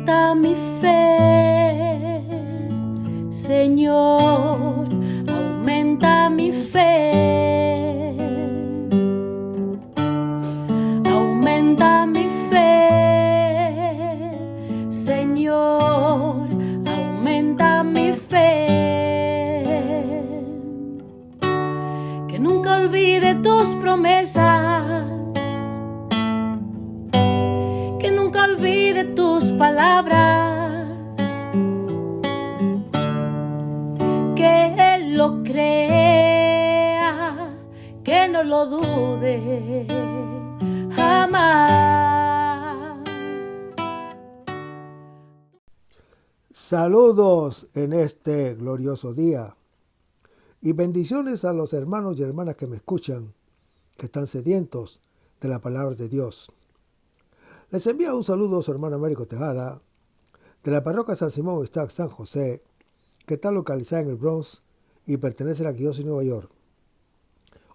aumenta mi fe, Señor, aumenta mi fe, aumenta mi fe, Señor, aumenta mi fe, que nunca olvide tus promesas, que nunca olvide tus palabras, que Él lo crea, que no lo dude jamás. Saludos en este glorioso día y bendiciones a los hermanos y hermanas que me escuchan, que están sedientos de la palabra de Dios. Les envío un saludo a su hermano Américo Tejada, de la parroquia San Simón Stack San José, que está localizada en el Bronx y pertenece a la Arquidiócesis de Nueva York.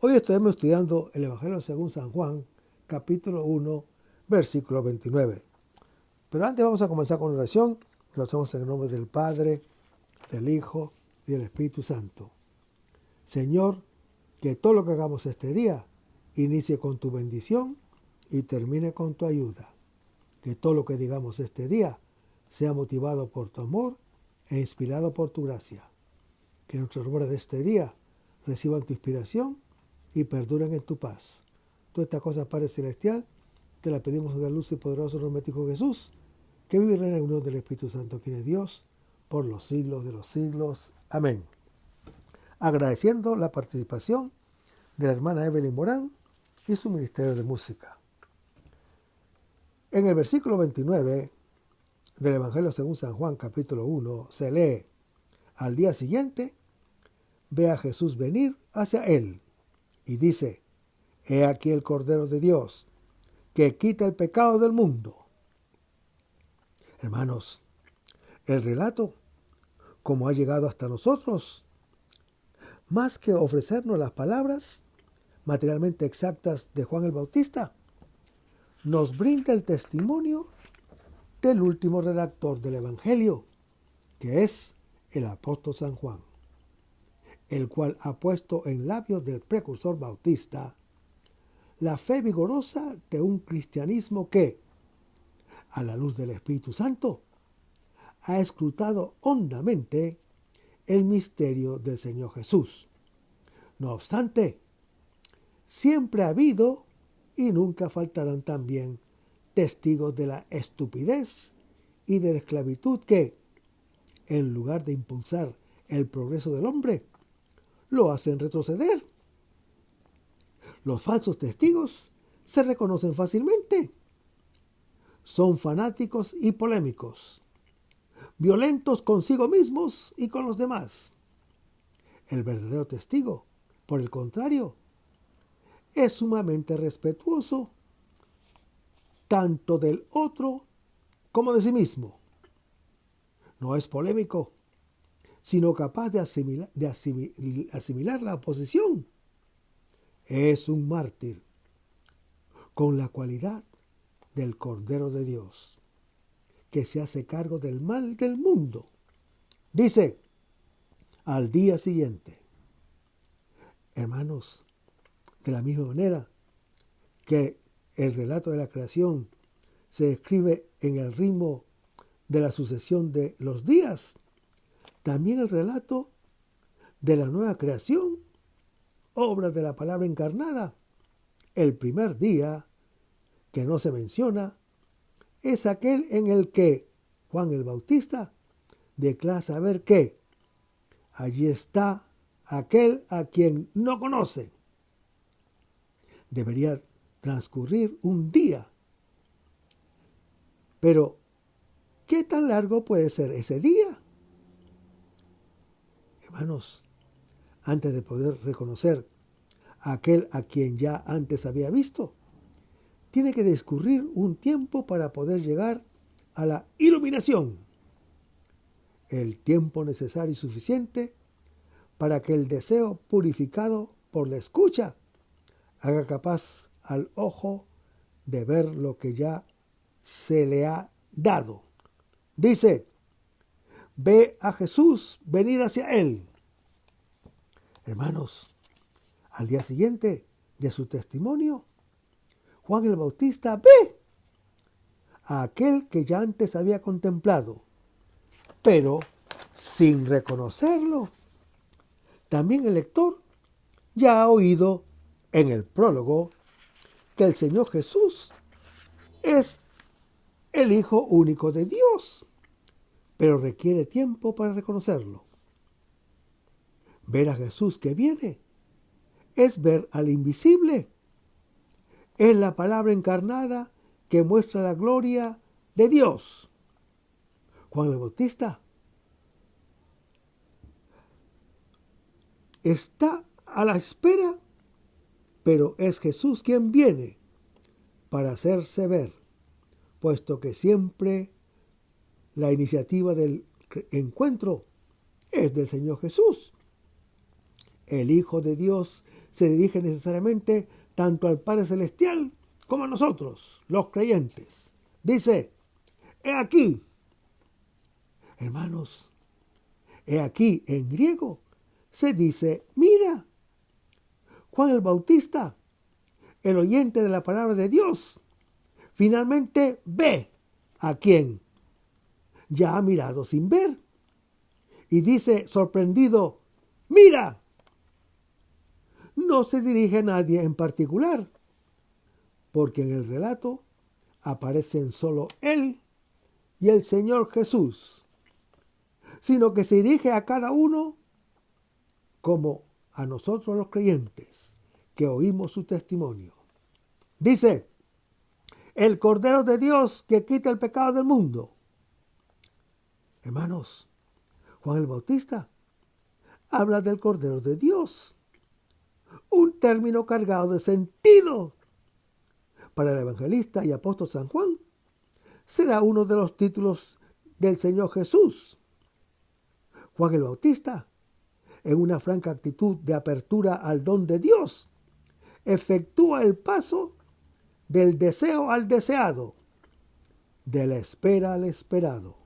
Hoy estaremos estudiando el Evangelio según San Juan, capítulo 1, versículo 29. Pero antes vamos a comenzar con oración. Lo hacemos en el nombre del Padre, del Hijo y del Espíritu Santo. Señor, que todo lo que hagamos este día inicie con tu bendición y termine con tu ayuda. Que todo lo que digamos este día sea motivado por tu amor e inspirado por tu gracia. Que nuestras obras de este día reciban tu inspiración y perduren en tu paz. Todas estas cosas, Padre Celestial, te las pedimos en la luz y poderoso nombre de Hijo Jesús, que vive y reina en unión del Espíritu Santo, quien es Dios, por los siglos de los siglos. Amén. Agradeciendo la participación de la hermana Evelyn Morán y su ministerio de música. En el versículo 29 del Evangelio según San Juan, capítulo 1, se lee: al día siguiente, ve a Jesús venir hacia él, y dice: he aquí el Cordero de Dios, que quita el pecado del mundo. Hermanos, el relato, como ha llegado hasta nosotros, más que ofrecernos las palabras materialmente exactas de Juan el Bautista, nos brinda el testimonio del último redactor del Evangelio, que es el apóstol San Juan, el cual ha puesto en labios del precursor bautista la fe vigorosa de un cristianismo que, a la luz del Espíritu Santo, ha escrutado hondamente el misterio del Señor Jesús. No obstante, siempre ha habido y nunca faltarán también testigos de la estupidez y de la esclavitud que, en lugar de impulsar el progreso del hombre, lo hacen retroceder. Los falsos testigos se reconocen fácilmente. Son fanáticos y polémicos, violentos consigo mismos y con los demás. El verdadero testigo, por el contrario, es sumamente respetuoso tanto del otro como de sí mismo. No es polémico, sino capaz de asimilar la oposición. Es un mártir con la cualidad del Cordero de Dios, que se hace cargo del mal del mundo. Dice: al día siguiente. Hermanos, de la misma manera que el relato de la creación se escribe en el ritmo de la sucesión de los días, también el relato de la nueva creación, obra de la palabra encarnada, el primer día que no se menciona, es aquel en el que Juan el Bautista declara saber que allí está aquel a quien no conoce. Debería transcurrir un día. Pero, ¿qué tan largo puede ser ese día? Hermanos, antes de poder reconocer a aquel a quien ya antes había visto, tiene que discurrir un tiempo para poder llegar a la iluminación. El tiempo necesario y suficiente para que el deseo purificado por la escucha haga capaz al ojo de ver lo que ya se le ha dado. Dice, ve a Jesús venir hacia él. Hermanos, al día siguiente de su testimonio, Juan el Bautista ve a aquel que ya antes había contemplado, pero sin reconocerlo. También el lector ya ha oído en el prólogo que el Señor Jesús es el Hijo único de Dios, pero requiere tiempo para reconocerlo. Ver a Jesús que viene es ver al invisible. Es la palabra encarnada que muestra la gloria de Dios. Juan el Bautista está a la espera, pero es Jesús quien viene para hacerse ver, puesto que siempre la iniciativa del encuentro es del Señor Jesús. El Hijo de Dios se dirige necesariamente tanto al Padre Celestial como a nosotros, los creyentes. Dice, he aquí. Hermanos, he aquí en griego se dice, mira. Juan el Bautista, el oyente de la palabra de Dios, finalmente ve a quien ya ha mirado sin ver. Y dice sorprendido, mira. No se dirige a nadie en particular, porque en el relato aparecen solo él y el Señor Jesús, sino que se dirige a cada uno como a nosotros los creyentes que oímos su testimonio. Dice, el Cordero de Dios que quita el pecado del mundo. Hermanos, Juan el Bautista habla del Cordero de Dios, un término cargado de sentido. Para el evangelista y apóstol San Juan, será uno de los títulos del Señor Jesús. Juan el Bautista, en una franca actitud de apertura al don de Dios, efectúa el paso del deseo al deseado, de la espera al esperado.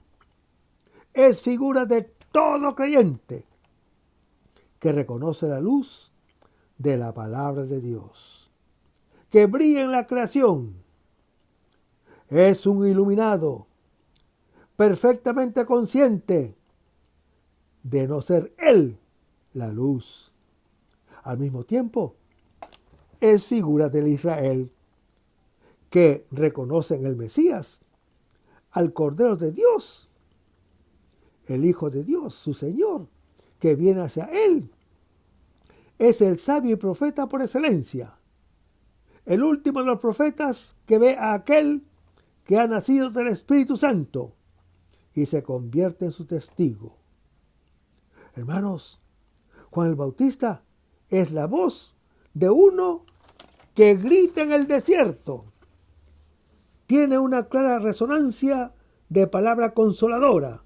Es figura de todo creyente que reconoce la luz de la palabra de Dios, que brilla en la creación. Es un iluminado, perfectamente consciente de no ser él la luz. Al mismo tiempo, es figura del Israel que reconoce en el Mesías al Cordero de Dios, el Hijo de Dios, su Señor, que viene hacia él. Es el sabio y profeta por excelencia, el último de los profetas que ve a aquel que ha nacido del Espíritu Santo y se convierte en su testigo. Hermanos, Juan el Bautista es la voz de uno que grita en el desierto. Tiene una clara resonancia de palabra consoladora,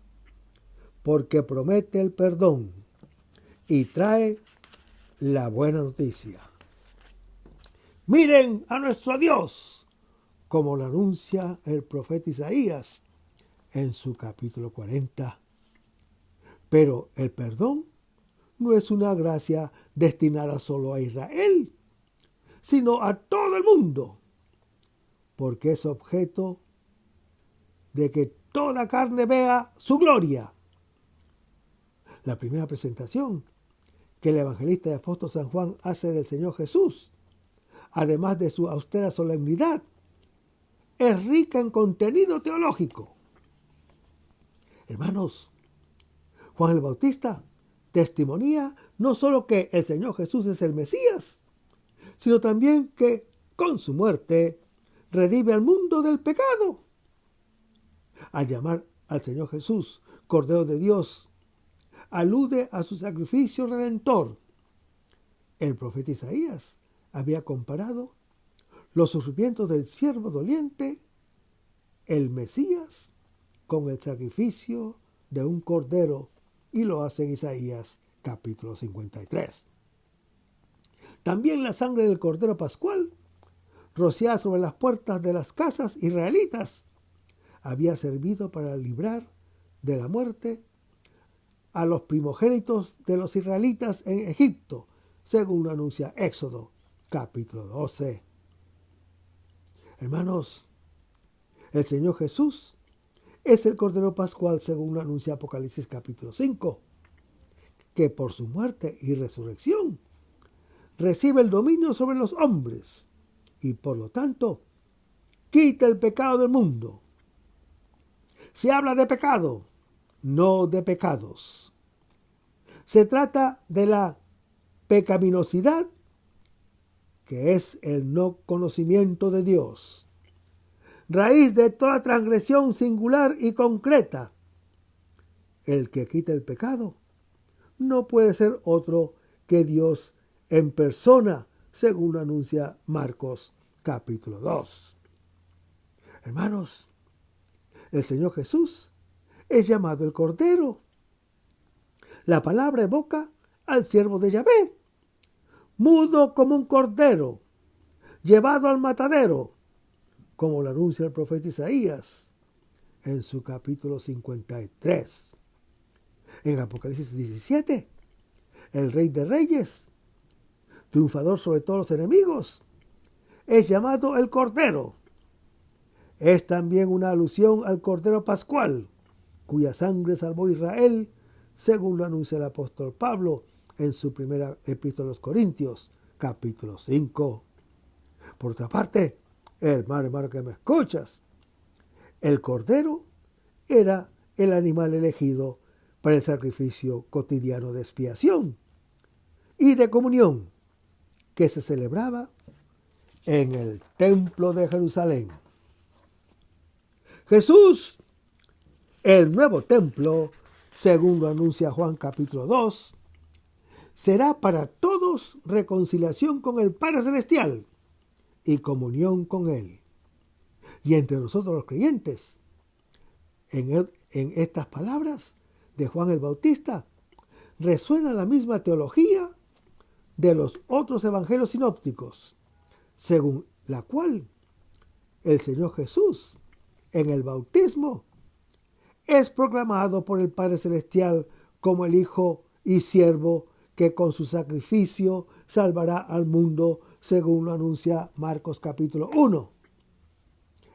porque promete el perdón y trae la buena noticia. Miren a nuestro Dios, como lo anuncia el profeta Isaías en su capítulo 40. Pero el perdón no es una gracia destinada solo a Israel, sino a todo el mundo, porque es objeto de que toda carne vea su gloria. La primera presentación que el evangelista y apóstol San Juan hace del Señor Jesús, además de su austera solemnidad, es rica en contenido teológico. Hermanos, Juan el Bautista testimonía no solo que el Señor Jesús es el Mesías, sino también que con su muerte redime al mundo del pecado. Al llamar al Señor Jesús Cordero de Dios, alude a su sacrificio redentor. El profeta Isaías había comparado los sufrimientos del siervo doliente, el Mesías, con el sacrificio de un cordero, y lo hace en Isaías capítulo 53. También la sangre del cordero pascual, rociada sobre las puertas de las casas israelitas, había servido para librar de la muerte a los primogénitos de los israelitas en Egipto, según lo anuncia Éxodo, capítulo 12. Hermanos, el Señor Jesús es el Cordero Pascual, según lo anuncia Apocalipsis capítulo 5, que por su muerte y resurrección recibe el dominio sobre los hombres y por lo tanto quita el pecado del mundo. Se habla de pecado, no de pecados. Se trata de la pecaminosidad, que es el no conocimiento de Dios, raíz de toda transgresión singular y concreta. El que quita el pecado no puede ser otro que Dios en persona, según lo anuncia Marcos capítulo 2. Hermanos, el Señor Jesús es llamado el Cordero. La palabra evoca al siervo de Yahvé, mudo como un cordero, llevado al matadero, como lo anuncia el profeta Isaías en su capítulo 53. En Apocalipsis 17, el Rey de Reyes, triunfador sobre todos los enemigos, es llamado el Cordero. Es también una alusión al Cordero Pascual, cuya sangre salvó a Israel, según lo anuncia el apóstol Pablo en su primera epístola a los Corintios, capítulo 5. Por otra parte, hermano que me escuchas, el Cordero era el animal elegido para el sacrificio cotidiano de expiación y de comunión que se celebraba en el templo de Jerusalén. Jesús, el nuevo templo, según lo anuncia Juan capítulo 2, será para todos reconciliación con el Padre Celestial y comunión con Él. Y entre nosotros los creyentes, en estas palabras de Juan el Bautista, resuena la misma teología de los otros evangelios sinópticos, según la cual el Señor Jesús en el bautismo es proclamado por el Padre Celestial como el Hijo y siervo que con su sacrificio salvará al mundo, según lo anuncia Marcos capítulo 1.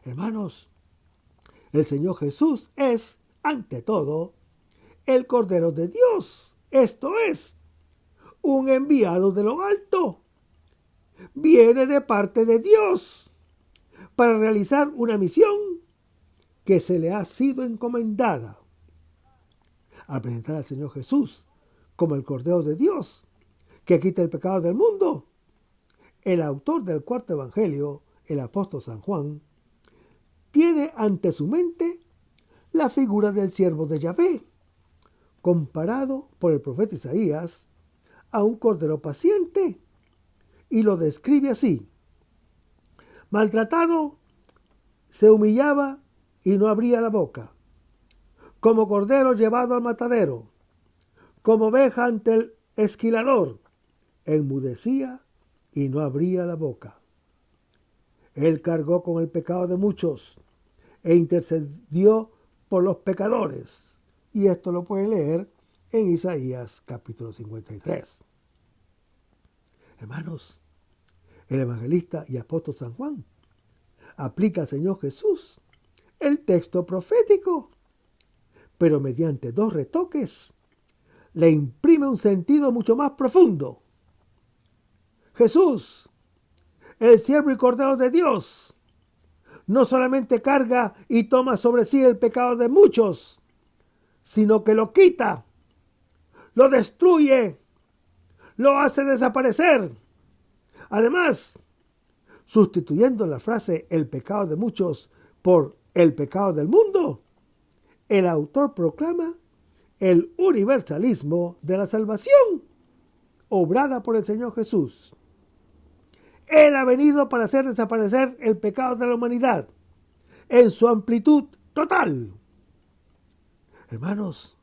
Hermanos, el Señor Jesús es, ante todo, el Cordero de Dios, esto es, un enviado de lo alto. Viene de parte de Dios para realizar una misión que se le ha sido encomendada. Al presentar al Señor Jesús como el Cordero de Dios que quita el pecado del mundo, el autor del cuarto evangelio, el apóstol San Juan, tiene ante su mente la figura del siervo de Yahvé, comparado por el profeta Isaías a un cordero paciente, y lo describe así: maltratado, se humillaba y no abría la boca, como cordero llevado al matadero, como oveja ante el esquilador, enmudecía y no abría la boca. Él cargó con el pecado de muchos e intercedió por los pecadores. Y esto lo puede leer en Isaías capítulo 53. Hermanos, el evangelista y apóstol San Juan aplica al Señor Jesús el texto profético, pero mediante dos retoques le imprime un sentido mucho más profundo. Jesús, el siervo y cordero de Dios, no solamente carga y toma sobre sí el pecado de muchos, sino que lo quita, lo destruye, lo hace desaparecer. Además, sustituyendo la frase el pecado de muchos por el pecado del mundo, el autor proclama el universalismo de la salvación obrada por el Señor Jesús. Él ha venido para hacer desaparecer el pecado de la humanidad en su amplitud total. Hermanos,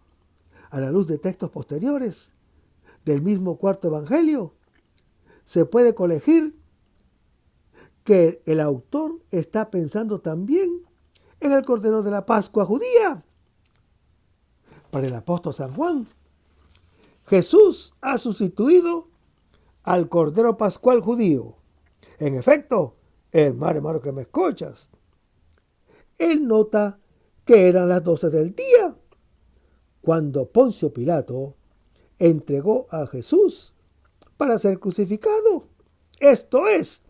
a la luz de textos posteriores del mismo cuarto evangelio, se puede colegir que el autor está pensando también en el Cordero de la Pascua judía. Para el apóstol San Juan, Jesús ha sustituido al Cordero Pascual judío. En efecto, hermano que me escuchas, él nota que eran las 12 del día cuando Poncio Pilato entregó a Jesús para ser crucificado. Esto es,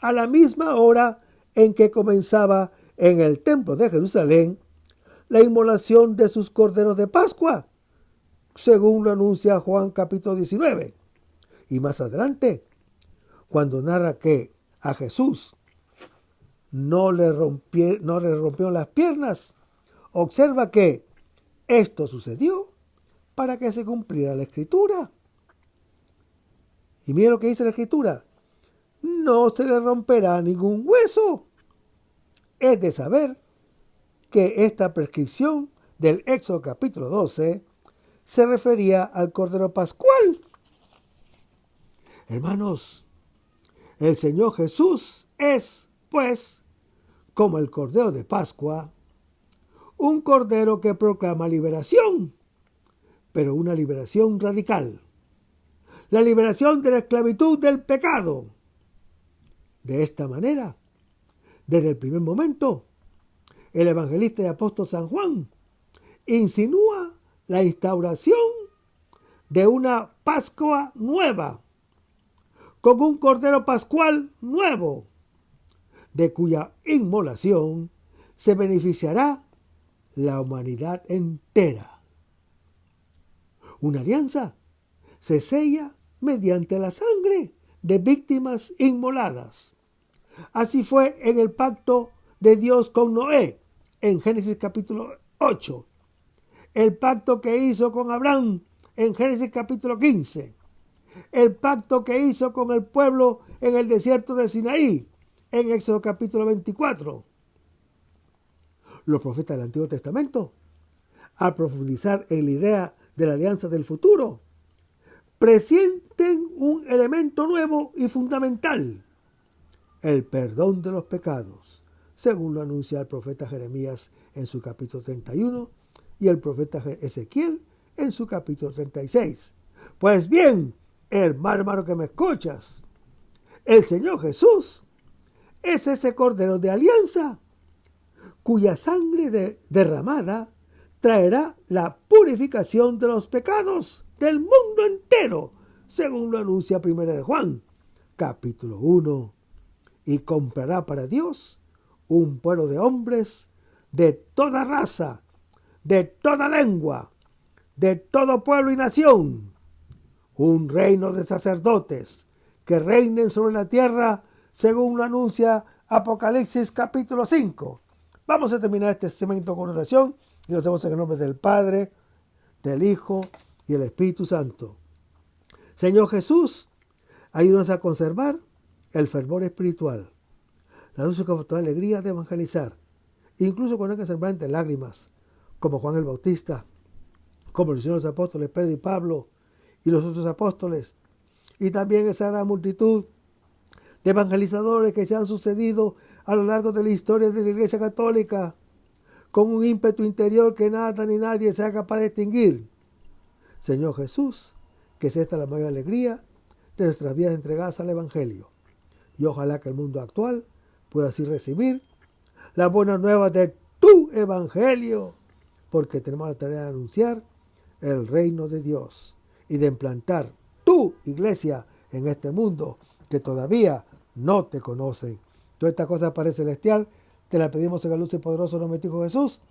a la misma hora en que comenzaba en el templo de Jerusalén la inmolación de sus corderos de Pascua, según lo anuncia Juan capítulo 19. Y más adelante, cuando narra que a Jesús no le rompieron las piernas, observa que esto sucedió para que se cumpliera la Escritura. Y mira lo que dice la Escritura: no se le romperá ningún hueso. Es de saber que esta prescripción del Éxodo capítulo 12 se refería al Cordero Pascual. Hermanos, el Señor Jesús es, pues, como el Cordero de Pascua, un Cordero que proclama liberación, pero una liberación radical. La liberación de la esclavitud del pecado. De esta manera, desde el primer momento, el evangelista y apóstol San Juan insinúa la instauración de una Pascua nueva, con un Cordero Pascual nuevo, de cuya inmolación se beneficiará la humanidad entera. Una alianza se sella mediante la sangre de víctimas inmoladas. Así fue en el pacto de Dios con Noé, en Génesis capítulo 8. El pacto que hizo con Abraham, en Génesis capítulo 15. El pacto que hizo con el pueblo en el desierto de Sinaí, en Éxodo capítulo 24. Los profetas del Antiguo Testamento, al profundizar en la idea de la alianza del futuro, presienten un elemento nuevo y fundamental: el perdón de los pecados, según lo anuncia el profeta Jeremías en su capítulo 31 y el profeta Ezequiel en su capítulo 36. Pues bien, hermano que me escuchas, el Señor Jesús es ese Cordero de alianza, cuya sangre derramada traerá la purificación de los pecados del mundo entero, según lo anuncia 1 de Juan, capítulo 1, y comprará para Dios un pueblo de hombres de toda raza, de toda lengua, de todo pueblo y nación, un reino de sacerdotes que reinen sobre la tierra, según lo anuncia Apocalipsis capítulo 5. Vamos a terminar este segmento con oración y lo hacemos en el nombre del Padre, del Hijo y el Espíritu Santo. Señor Jesús, ayúdanos a conservar el fervor espiritual, la dulce y confortable alegría de evangelizar, incluso cuando hay que sembrar entre lágrimas, como Juan el Bautista, como lo hicieron los apóstoles Pedro y Pablo y los otros apóstoles, y también esa gran multitud de evangelizadores que se han sucedido a lo largo de la historia de la Iglesia Católica, con un ímpetu interior que nada ni nadie sea capaz de extinguir. Señor Jesús, que sea esta la mayor alegría de nuestras vidas entregadas al Evangelio. Y ojalá que el mundo actual pueda así recibir las buenas nuevas de tu Evangelio, porque tenemos la tarea de anunciar el reino de Dios y de implantar tu iglesia en este mundo que todavía no te conocen. Toda esta cosa, Padre Celestial, te la pedimos en el luz y poderoso nombre de tu Hijo Jesús,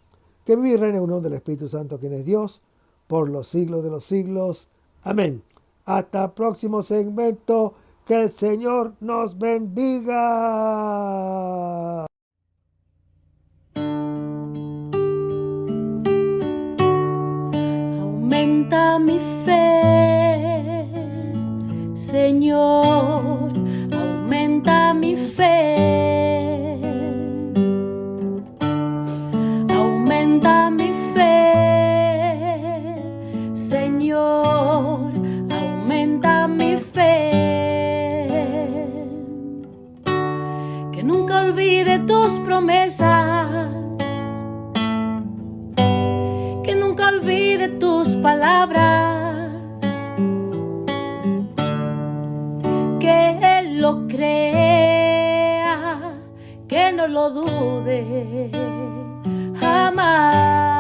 que vive y reina en unión del Espíritu Santo, quien es Dios, por los siglos de los siglos. Amén. Hasta el próximo segmento. Que el Señor nos bendiga. Aumenta mi fe, Señor, aumenta mi fe. Aumenta mi fe, Señor, aumenta mi fe. que nunca olvide tus promesas, que nunca olvide tus palabras, que Él lo crea, que no lo dude jamás.